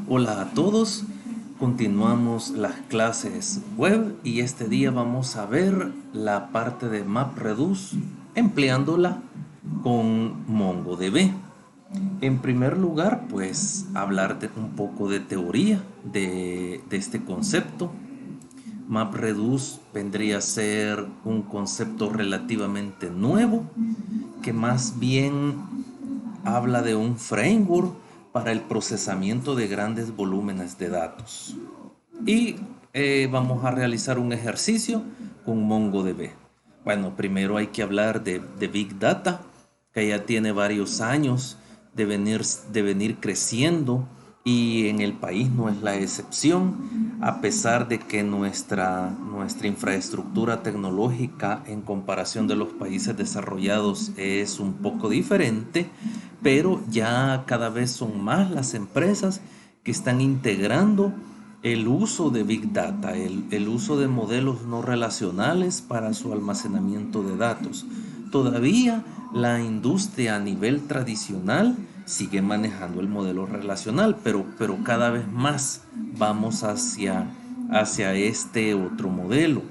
Hola a todos, continuamos las clases web y este día vamos a ver la parte de MapReduce empleándola con MongoDB. En primer lugar, pues hablar un poco de teoría de este concepto. MapReduce vendría a ser un concepto relativamente nuevo que más bien habla de un framework para el procesamiento de grandes volúmenes de datos. Y vamos a realizar un ejercicio con MongoDB. Bueno, primero hay que hablar de Big Data, que ya tiene varios años de venir creciendo y en el país no es la excepción, a pesar de que nuestra infraestructura tecnológica en comparación de los países desarrollados es un poco diferente, pero ya cada vez son más las empresas que están integrando el uso de Big Data, el uso de modelos no relacionales para su almacenamiento de datos. Todavía la industria a nivel tradicional sigue manejando el modelo relacional, pero cada vez más vamos hacia este otro modelo.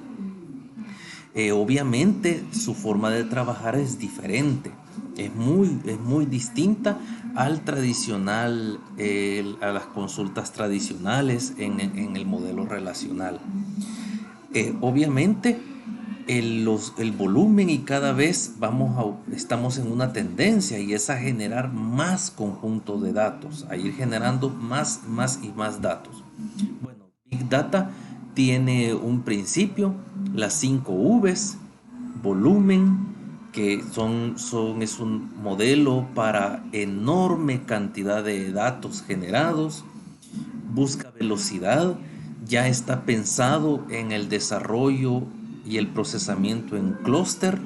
Obviamente su forma de trabajar es diferente, es muy distinta al tradicional, a las consultas tradicionales en el modelo relacional. Obviamente el volumen y cada vez estamos en una tendencia y es a generar más conjunto de datos, a ir generando más y más datos. Bueno, Big Data tiene un principio, las 5 Vs, volumen, que es un modelo para enorme cantidad de datos generados. Busca velocidad, ya está pensado en el desarrollo y el procesamiento en clúster.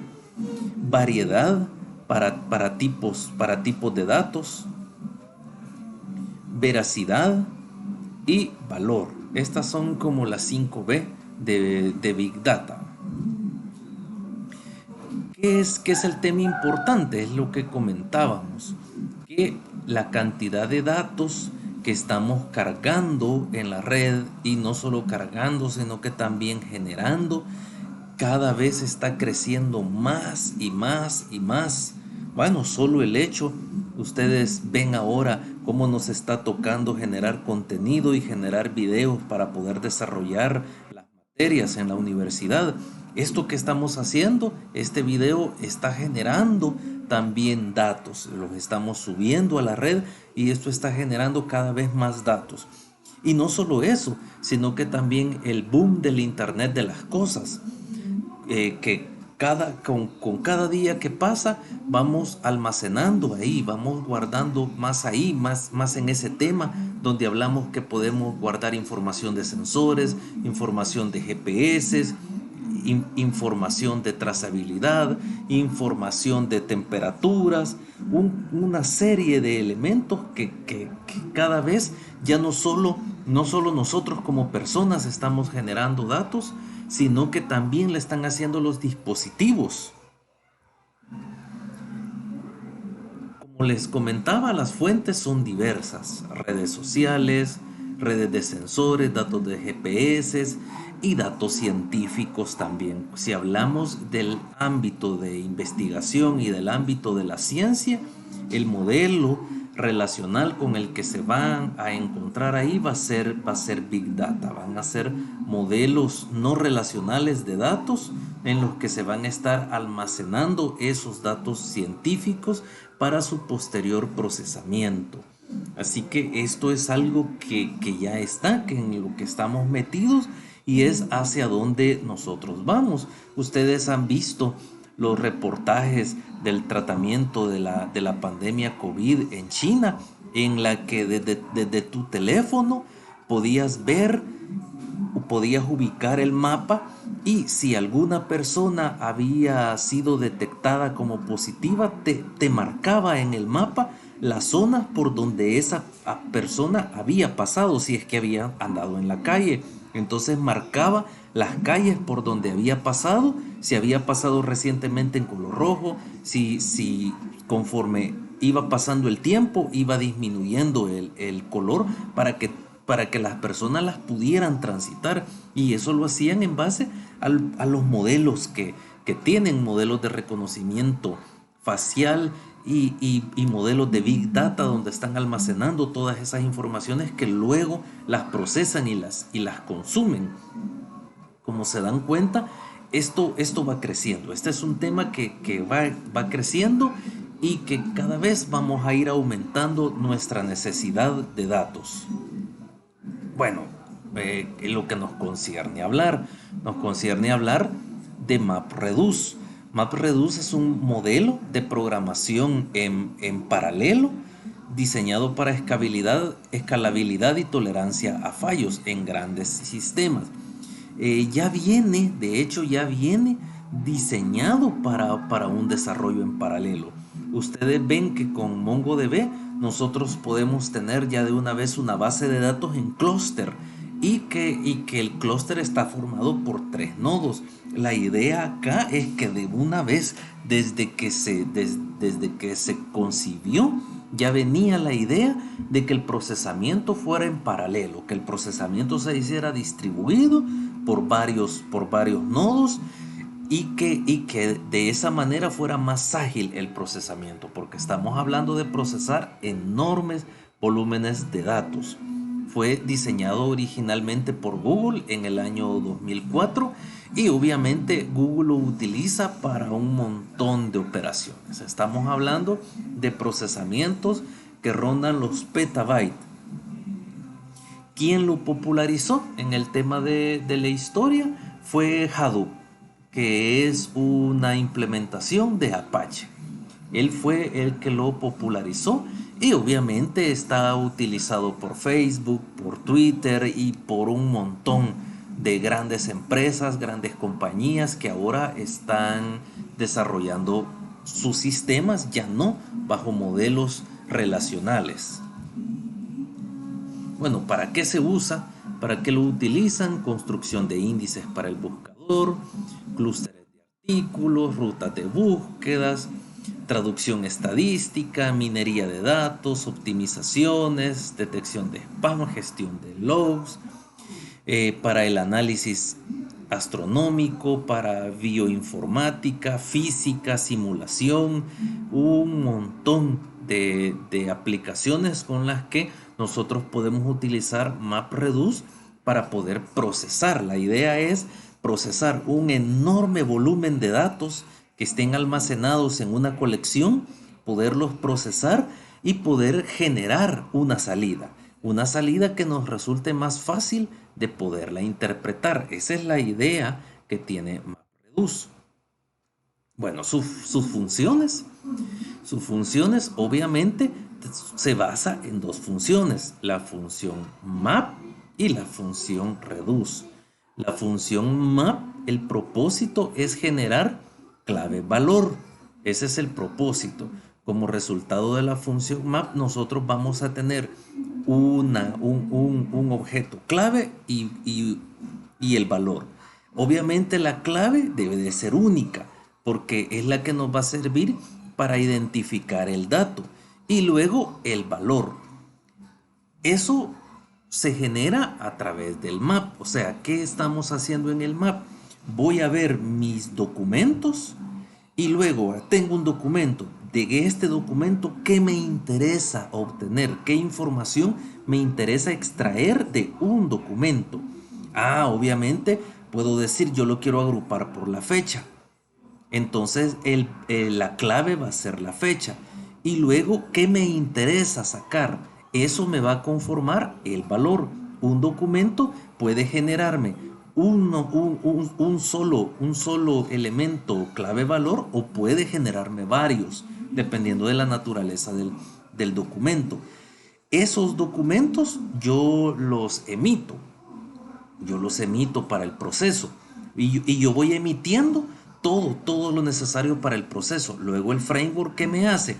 Variedad para tipos de datos. Veracidad y valor. Estas son como las 5 V de Big Data. ¿Qué es el tema importante? Es lo que comentábamos, que la cantidad de datos que estamos cargando en la red, y no solo cargando, sino que también generando, cada vez está creciendo más y más y más. Bueno, solo el hecho, ustedes ven ahora cómo nos está tocando generar contenido y generar videos para poder desarrollar las materias en la universidad. Esto que estamos haciendo, este video está generando también datos, los estamos subiendo a la red y esto está generando cada vez más datos. Y no solo eso, sino que también el boom del Internet de las cosas, que con cada día que pasa vamos almacenando ahí, vamos guardando más ahí, más en ese tema donde hablamos que podemos guardar información de sensores, información de GPS, información de trazabilidad, información de temperaturas, una serie de elementos que cada vez ya no solo nosotros como personas estamos generando datos, sino que también le están haciendo los dispositivos. Como les comentaba, las fuentes son diversas: redes sociales, redes de sensores, datos de GPS y datos científicos también. Si hablamos del ámbito de investigación y del ámbito de la ciencia, el modelo relacional con el que se van a encontrar ahí va a ser Big Data. Van a ser modelos no relacionales de datos en los que se van a estar almacenando esos datos científicos para su posterior procesamiento. Así que esto es algo que ya está, que en lo que estamos metidos, y es hacia donde nosotros vamos. Ustedes han visto los reportajes del tratamiento de la pandemia COVID en China, en la que desde tu teléfono podías ver, podías ubicar el mapa, y si alguna persona había sido detectada como positiva, te marcaba en el mapa las zonas por donde esa persona había pasado, si es que había andado en la calle. Entonces marcaba las calles por donde había pasado, si había pasado recientemente en color rojo, si conforme iba pasando el tiempo, iba disminuyendo el color para que las personas las pudieran transitar. Y eso lo hacían en base a los modelos que tienen, modelos de reconocimiento facial y modelos de Big Data, donde están almacenando todas esas informaciones que luego las procesan y las consumen. Como se dan cuenta, esto va creciendo. Este es un tema que va creciendo y que cada vez vamos a ir aumentando nuestra necesidad de datos. Bueno, lo que nos concierne hablar de MapReduce. MapReduce es un modelo de programación en paralelo diseñado para escalabilidad y tolerancia a fallos en grandes sistemas. De hecho ya viene diseñado para un desarrollo en paralelo. Ustedes ven que con MongoDB nosotros podemos tener ya de una vez una base de datos en clúster y que el clúster está formado por 3 nodos. La idea acá es que de una vez, desde que se concibió, ya venía la idea de que el procesamiento fuera en paralelo, que el procesamiento se hiciera distribuido por varios nodos y que de esa manera fuera más ágil el procesamiento, porque estamos hablando de procesar enormes volúmenes de datos. Fue diseñado originalmente por Google en el año 2004 y obviamente Google lo utiliza para un montón de operaciones. Estamos hablando de procesamientos que rondan los petabytes. Quien lo popularizó en el tema de la historia fue Hadoop, que es una implementación de Apache. Él fue el que lo popularizó y obviamente está utilizado por Facebook, por Twitter y por un montón de grandes empresas, grandes compañías que ahora están desarrollando sus sistemas ya no bajo modelos relacionales. Bueno, ¿para qué se usa? ¿Para qué lo utilizan? Construcción de índices para el buscador, clústeres de artículos, rutas de búsquedas, traducción estadística, minería de datos, optimizaciones, detección de spam, gestión de logs, para el análisis astronómico, para bioinformática, física, simulación, un montón de aplicaciones con las que nosotros podemos utilizar MapReduce para poder procesar. La idea es procesar un enorme volumen de datos que estén almacenados en una colección, poderlos procesar y poder generar una salida que nos resulte más fácil de poderla interpretar. Esa es la idea que tiene MapReduce. Bueno, sus funciones obviamente se basa en 2 funciones, la función map y la función reduce. La función map, el propósito es generar clave valor. Ese es el propósito. Como resultado de la función map, nosotros vamos a tener un objeto clave y el valor. Obviamente la clave debe de ser única, porque es la que nos va a servir para identificar el dato. Y luego el valor. Eso se genera a través del map. O sea, ¿qué estamos haciendo en el map? Voy a ver mis documentos y luego tengo un documento. De este documento, ¿qué me interesa obtener? ¿Qué información me interesa extraer de un documento? Obviamente puedo decir yo lo quiero agrupar por la fecha. Entonces la clave va a ser la fecha. Y luego, ¿qué me interesa sacar? Eso me va a conformar el valor. Un documento puede generarme un solo elemento clave valor o puede generarme varios, dependiendo de la naturaleza del documento. Esos documentos yo los emito para el proceso y yo voy emitiendo todo lo necesario para el proceso. Luego el framework, ¿qué me hace?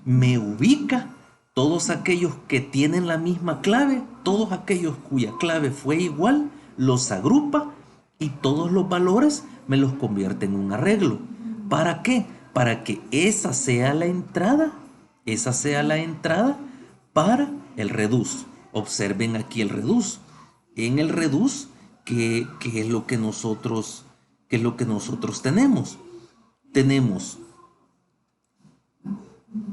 Me ubica todos aquellos que tienen la misma clave, todos aquellos cuya clave fue igual, los agrupa y todos los valores me los convierte en un arreglo. ¿Para qué? Para que esa sea la entrada esa sea la entrada para el reduce. Observen aquí el reduce. En el reduce, ¿qué es lo que nosotros, qué es lo que nosotros tenemos? Tenemos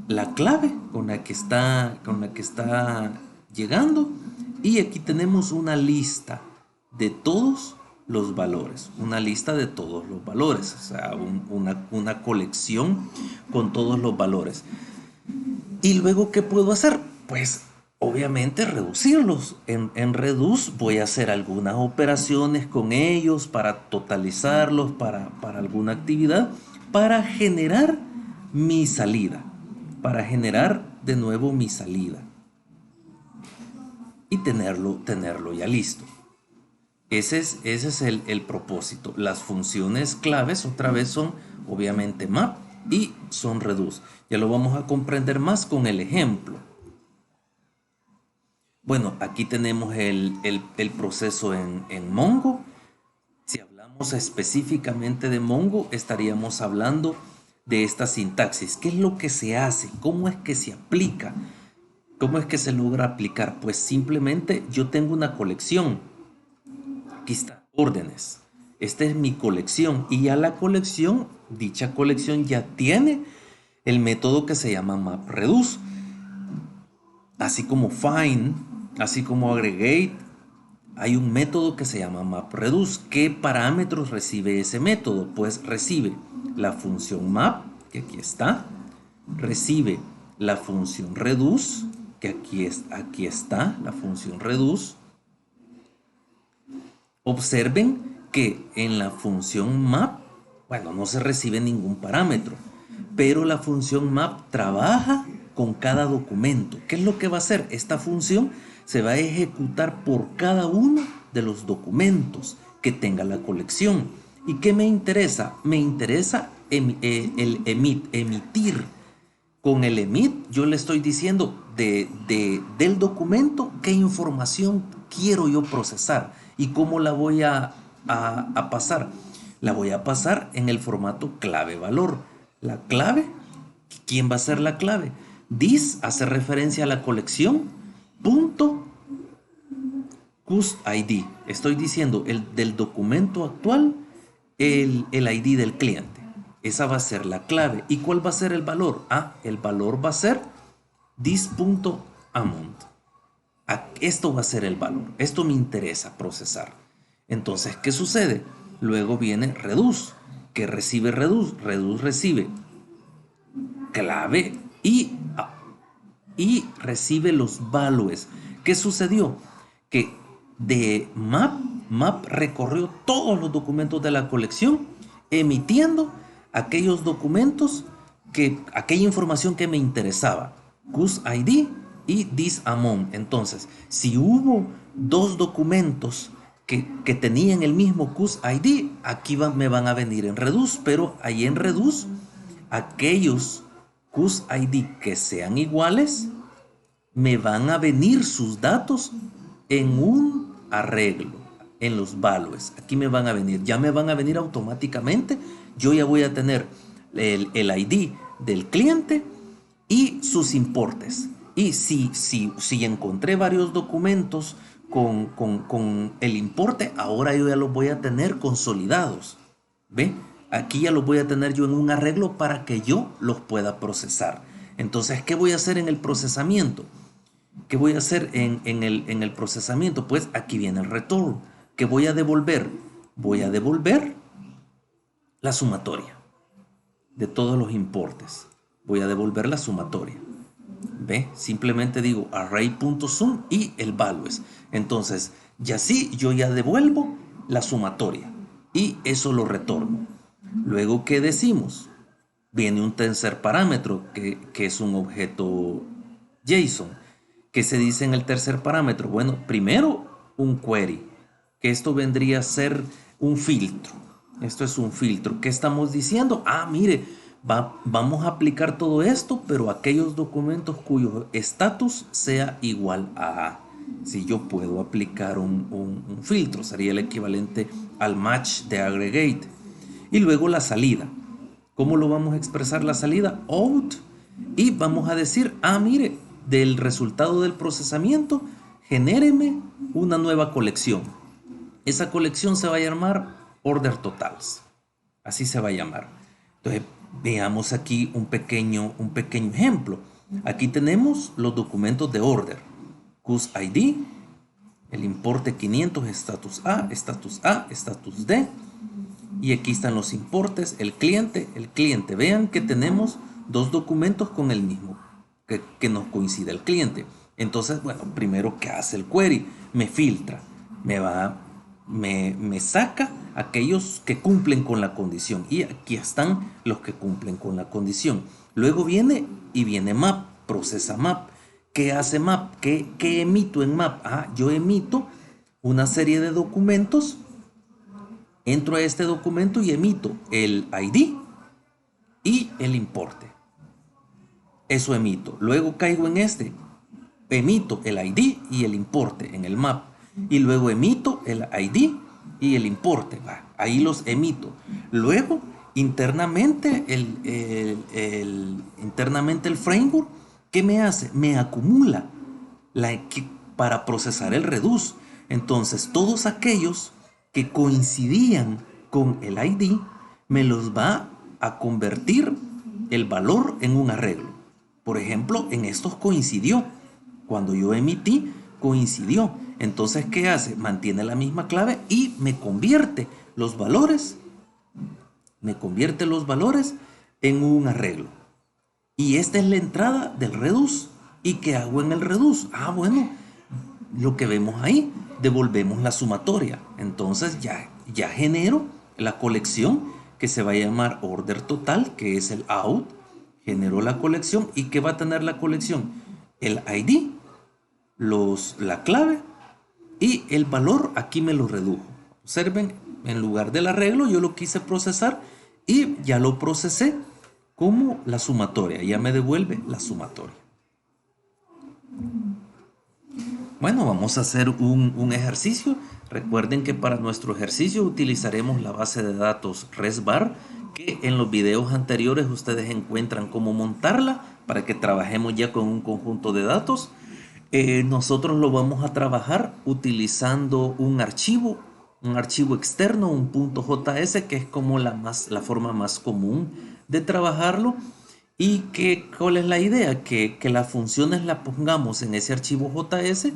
la clave con la que está llegando, y aquí tenemos una lista de todos los valores, una lista de todos los valores, o sea, una colección con todos los valores. Y luego, ¿qué puedo hacer? Pues obviamente reducirlos. En Reduce voy a hacer algunas operaciones con ellos para totalizarlos para alguna actividad, para generar mi salida, para generar de nuevo mi salida y tenerlo ya listo. Ese es el propósito. Las funciones claves otra vez son obviamente map y son reduce. Ya lo vamos a comprender más con el ejemplo. Bueno, aquí tenemos el proceso en Mongo. Si hablamos específicamente de Mongo, estaríamos hablando de esta sintaxis. ¿Qué es lo que se hace? ¿Cómo es que se aplica? ¿Cómo es que se logra aplicar? Pues simplemente yo tengo una colección. Aquí está, órdenes. Esta es mi colección y ya la colección, dicha colección ya tiene el método que se llama MapReduce. Así como find, así como aggregate, hay un método que se llama MapReduce. ¿Qué parámetros recibe ese método? Pues recibe la función map, que aquí está, recibe la función reduce, que aquí está la función reduce. Observen que en la función map, bueno, no se recibe ningún parámetro, pero la función map trabaja con cada documento. ¿Qué es lo que va a hacer? Esta función se va a ejecutar por cada uno de los documentos que tenga la colección. ¿Y qué me interesa? Me interesa el emitir. Con el emit yo le estoy diciendo del documento qué información quiero yo procesar y cómo la voy a pasar. La voy a pasar en el formato clave-valor. La clave, ¿quién va a ser la clave? This hace referencia a la colección, punto custID. Estoy diciendo el del documento actual, el ID del cliente. Esa va a ser la clave. ¿Y cuál va a ser el valor? El valor va a ser this.amount. Esto va a ser el valor. Esto me interesa procesar. Entonces, ¿qué sucede? Luego viene reduce, que recibe reduce. Reduce recibe clave y recibe los values. ¿Qué sucedió? Que de map recorrió todos los documentos de la colección, emitiendo aquellos documentos, aquella información que me interesaba, custID y thisamount. Entonces, si hubo dos documentos que tenían el mismo custID, aquí me van a venir en reduce, pero ahí en reduce, aquellos custID que sean iguales, me van a venir sus datos en un arreglo, en los values. Aquí me van a venir, ya me van a venir automáticamente. Yo ya voy a tener el ID del cliente y sus importes. Y si encontré varios documentos con el importe, ahora yo ya los voy a tener consolidados. ¿Ve? Aquí ya los voy a tener yo en un arreglo para que yo los pueda procesar. Entonces, ¿qué voy a hacer en el procesamiento? ¿Qué voy a hacer en el procesamiento? Pues aquí viene el return. ¿Qué voy a devolver? Voy a devolver la sumatoria de todos los importes. Voy a devolver la sumatoria. ¿Ve? Simplemente digo array.sum y el values. Entonces, ya sí, yo ya devuelvo la sumatoria y eso lo retorno. Luego, ¿qué decimos? Viene un tercer parámetro que es un objeto JSON. ¿Qué se dice en el tercer parámetro? Bueno, primero un query, que esto vendría a ser un filtro. Esto es un filtro. ¿Qué estamos diciendo? Mire, vamos a aplicar todo esto, pero aquellos documentos cuyo estatus sea igual a. Si yo puedo aplicar un filtro, sería el equivalente al match de aggregate. Y luego la salida. ¿Cómo lo vamos a expresar la salida? Out Y vamos a decir, mire, del resultado del procesamiento, genéreme una nueva colección. Esa colección se va a llamar Order Totals. Así se va a llamar. Entonces, veamos aquí un pequeño ejemplo. Aquí tenemos los documentos de order. CUSID, el importe 500, estatus A, estatus D. Y aquí están los importes, el cliente. Vean que tenemos dos documentos con el mismo, que nos coincide el cliente. Entonces, bueno, primero, ¿qué hace el query? Me filtra, me saca aquellos que cumplen con la condición. Y aquí están los que cumplen con la condición. Luego viene map, procesa map. ¿Qué hace map? ¿Qué emito en map? Yo emito una serie de documentos. Entro a este documento y emito el ID y el importe. Eso emito. Luego caigo en este. Emito el ID y el importe en el map. Y luego emito el ID y el importe. Ahí los emito. Luego, internamente el framework, ¿qué me hace? Me acumula para procesar el reduce. Entonces, todos aquellos que coincidían con el ID, me los va a convertir el valor en un arreglo. Por ejemplo, en estos coincidió. Cuando yo emití, coincidió. Entonces, ¿qué hace? Mantiene la misma clave y me convierte los valores en un arreglo. Y esta es la entrada del reduce. ¿Y qué hago en el reduce? Bueno, lo que vemos ahí, devolvemos la sumatoria. Entonces ya genero la colección que se va a llamar order total, que es el out. Generó la colección. ¿Y qué va a tener la colección? El ID, la clave y el valor. Aquí me lo redujo. Observen, en lugar del arreglo yo lo quise procesar y ya lo procesé como la sumatoria. Ya me devuelve la sumatoria. Bueno, vamos a hacer un ejercicio. Recuerden que para nuestro ejercicio utilizaremos la base de datos ResVar, que en los videos anteriores ustedes encuentran cómo montarla para que trabajemos ya con un conjunto de datos. Nosotros lo vamos a trabajar utilizando un archivo externo, un .js, que es como la forma más común de trabajarlo. ¿Y cuál es la idea? Que las funciones las pongamos en ese archivo JS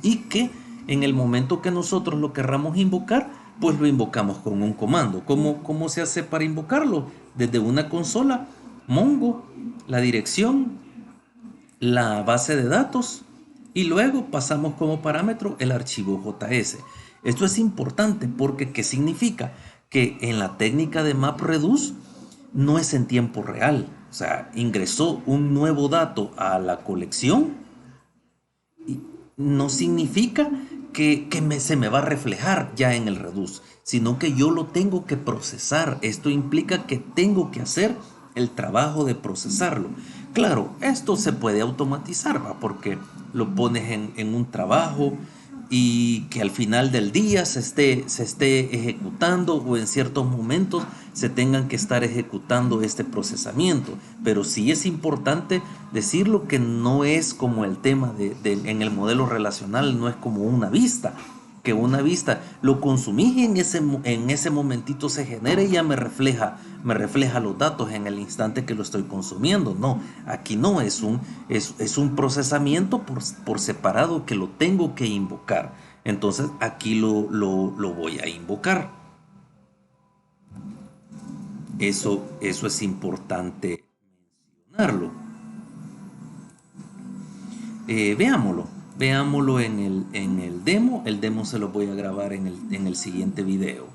y que en el momento que nosotros lo querramos invocar, pues lo invocamos con un comando. ¿Cómo se hace para invocarlo? Desde una consola, Mongo, la dirección, la base de datos y luego pasamos como parámetro el archivo JS. Esto es importante porque ¿qué significa? Que en la técnica de MapReduce no es en tiempo real. O sea, ingresó un nuevo dato a la colección y no significa que se me va a reflejar ya en el reduce, sino que yo lo tengo que procesar. Esto implica que tengo que hacer el trabajo de procesarlo. Claro, esto se puede automatizar, porque lo pones en un trabajo y que al final del día se esté ejecutando o en ciertos momentos se tengan que estar ejecutando este procesamiento. Pero sí es importante decirlo que no es como el tema en el modelo relacional, no es como una vista, que una vista lo consumís y en ese momentito se genera y ya me refleja los datos en el instante que lo estoy consumiendo. No, aquí no, es un procesamiento por separado que lo tengo que invocar. Entonces aquí lo voy a invocar. Eso es importante mencionarlo. Veámoslo en el demo. El demo se lo voy a grabar en el siguiente video.